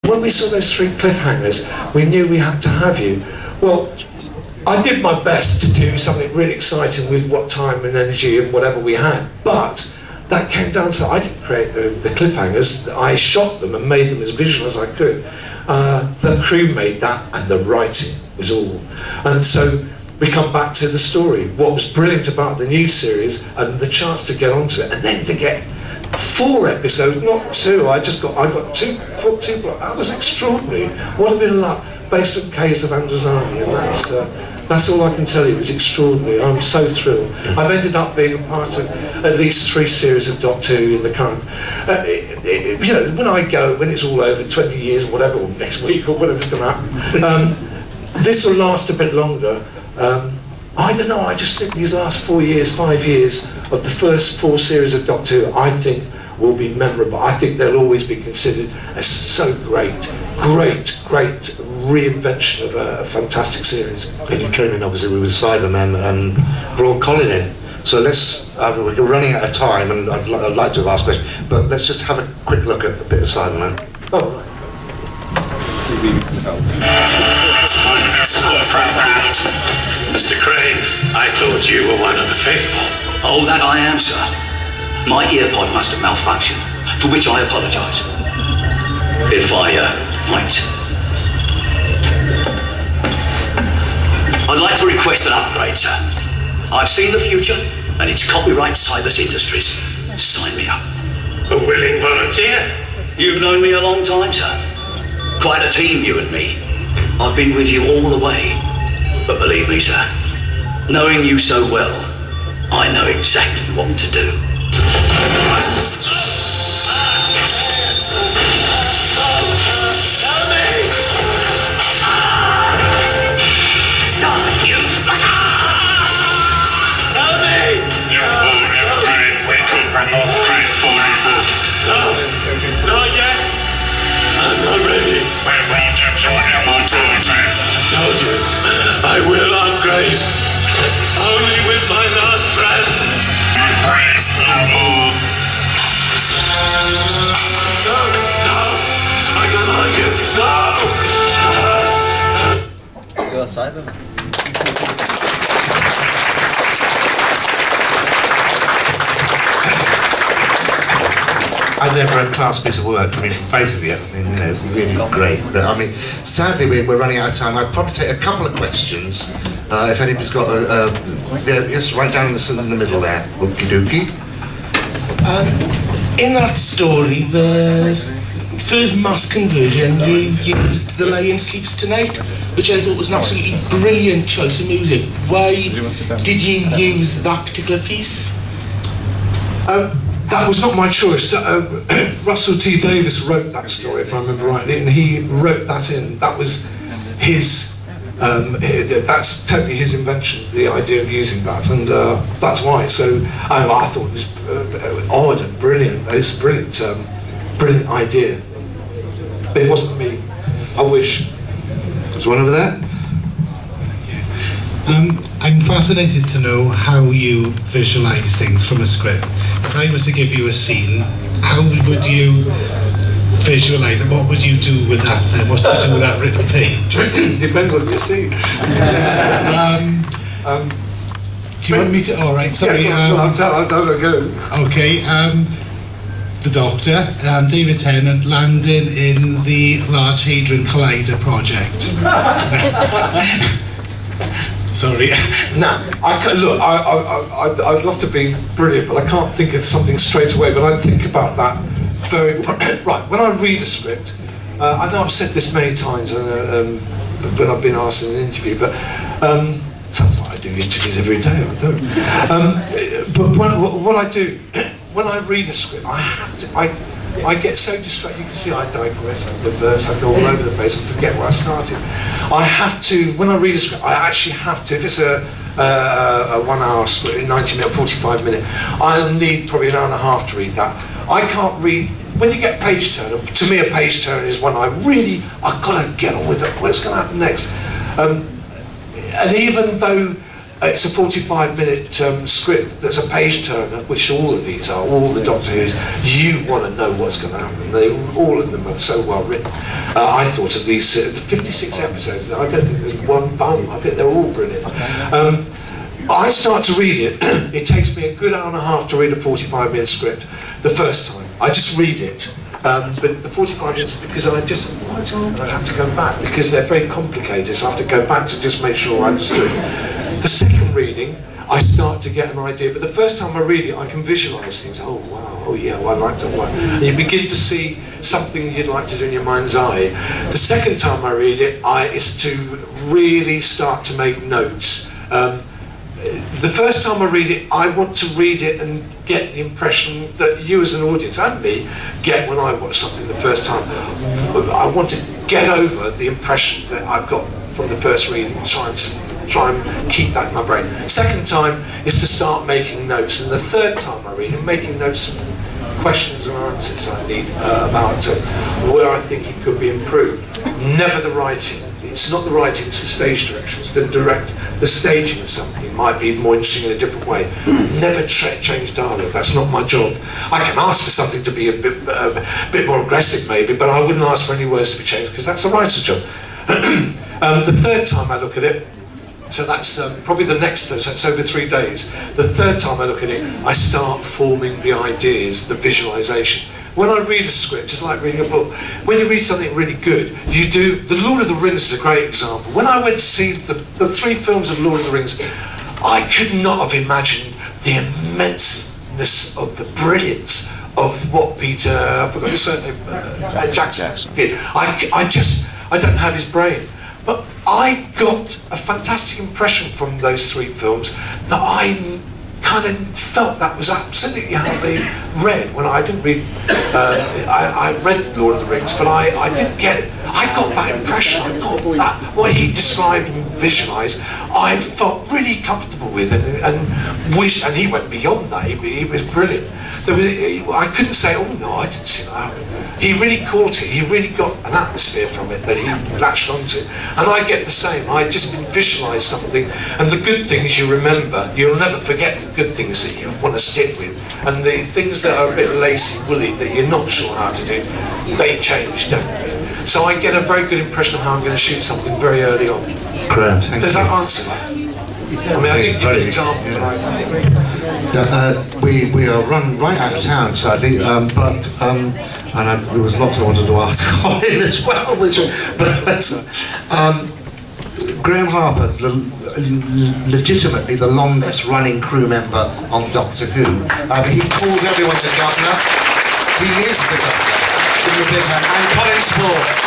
When we saw those 3 cliffhangers, we knew we had to have you. Well, I did my best to do something really exciting with what time and energy and whatever we had, but that came down to, I didn't create the cliffhangers, I shot them and made them as visual as I could. The crew made that, and the writing was all. And so we come back to the story. What was brilliant about the new series, and the chance to get onto it, and then to get 4 episodes, not 2, I got 2, that was extraordinary. What a bit of luck, based on Caves of Androzani, and that's all I can tell you. It was extraordinary. I'm so thrilled. I've ended up being a part of at least 3 series of Doctor Who in the current. You know, when it's all over, 20 years or whatever, or next week or whatever's going to happen, this will last a bit longer. I don't know. I just think these last 4 years, 5 years of the first 4 series of Doctor Who, I think will be memorable. I think they'll always be considered as so great reinvention of a fantastic series. And you came in obviously with Cybermen and brought Colin in. So let's, we're running out of time and I'd like to ask questions, but let's just have a quick look at a bit of Cybermen. Oh, right. Mr. Graeme, I thought you were one of the faithful. Oh, that I am, sir. My earpod must have malfunctioned, for which I apologise. If I might. I'd like to request an upgrade, sir. I've seen the future, and it's copyright Cybus Industries. Sign me up. A willing volunteer? You've known me a long time, sir. Quite a team, you and me. I've been with you all the way. But believe me, sir, knowing you so well, I know exactly what to do. Told you, I will upgrade. Only with my last breath. Praise the Lord. No, I can't argue. No. Go outside them. As ever, a class piece of work, I mean, from both of you. I mean, you know, it's really great. But I mean, sadly, we're running out of time. I'd probably take a couple of questions. If anybody's got yes, right down in the middle there. Okie dokie. In that story, the first mass conversion, you used The Lion Sleeps Tonight, which I thought was an absolutely brilliant choice of music. Why did you use that particular piece? That was not my choice. Russell T Davis wrote that story, if I remember rightly, and he wrote that in. That was his, that's totally his invention, the idea of using that, and that's why. So I thought it was odd and brilliant. It's a brilliant idea. But it wasn't me. I wish. There's one over there. I'm fascinated to know how you visualise things from a script. If I were to give you a scene, how would you visualise it? What would you do with that? What would you do with that written page? Depends on your scene. Do you want me to? All right. Sorry. Yeah, I'll go. Okay. The Doctor, David Tennant, landing in the Large Hadron Collider project. Sorry. No, I'd love to be brilliant, but I can't think of something straight away. But I think about that very right. When I read a script, I know I've said this many times when I've been asked in an interview, but sounds like I do interviews every day. I don't. But what I do when I read a script, I get so distracted. You can see I digress, I diverse, I go all over the place and forget where I started. I have to, when I read a script, I actually have to, if it's a 1 hour script, 90 minute, 45 minute, I'll need probably an hour and a half to read that. I can't read, when you get page turner, to me a page turner is when I've got to get on with it, what's going to happen next. And even though it's a 45-minute script that's a page-turner, which all of these are, all the Doctor Who's. You want to know what's going to happen. All of them are so well written. I thought of these, the 56 episodes, I don't think there's one bum. I think they're all brilliant. I start to read it. It takes me a good hour and a half to read a 45-minute script the first time. I just read it. But the 45 minutes, because I have to go back, because they're very complicated, so I have to go back to just make sure I understood. The second reading, I start to get an idea, but the first time I read it, I can visualise things. Oh wow, oh yeah, well, I like to work. And you begin to see something you'd like to do in your mind's eye. The second time I read it, is to really start to make notes. The first time I read it, I want to read it and get the impression that you as an audience and me get when I watch something the first time. I want to get over the impression that I've got from the first reading, try and keep that in my brain. Second time is to start making notes, and the third time I read it, making notes of questions and answers I need about where I think it could be improved. Never the writing. It's not the writing, it's the stage directions, the staging of something might be more interesting in a different way. Never change dialogue, that's not my job. I can ask for something to be a bit more aggressive maybe, but I wouldn't ask for any words to be changed because that's the writer's job. The third time I look at it, so that's probably the next, so that's over 3 days. The third time I look at it, I start forming the ideas, the visualisation. When I read a script, it's like reading a book. When you read something really good, you do. The Lord of the Rings is a great example. When I went to see the 3 films of Lord of the Rings, I could not have imagined the immenseness of the brilliance of what Peter, I forgot his surname, Jackson did. I don't have his brain. But I got a fantastic impression from those 3 films that I kind of felt that was absolutely how they read. When I didn't read, I read Lord of the Rings, but I didn't get it. I got that impression, I got that, what he described and visualised, I felt really comfortable with it, and he went beyond that, he was brilliant. I couldn't say, oh no, I didn't see that. He really caught it, he really got an atmosphere from it that he latched onto. And I get the same, I just visualise something, and the good things you remember, you'll never forget the good things that you want to stick with. And the things that are a bit lacy woolly that you're not sure how to do, they change, definitely. So I get a very good impression of how I'm going to shoot something very early on. Great, Does that answer that? I mean, I didn't give you an example, but we are run right out of town, sadly, and there was lots I wanted to ask Colin as well, Graeme Harper, legitimately the longest running crew member on Doctor Who. He calls everyone the Governor. He is the Governor. And Colin Spaull.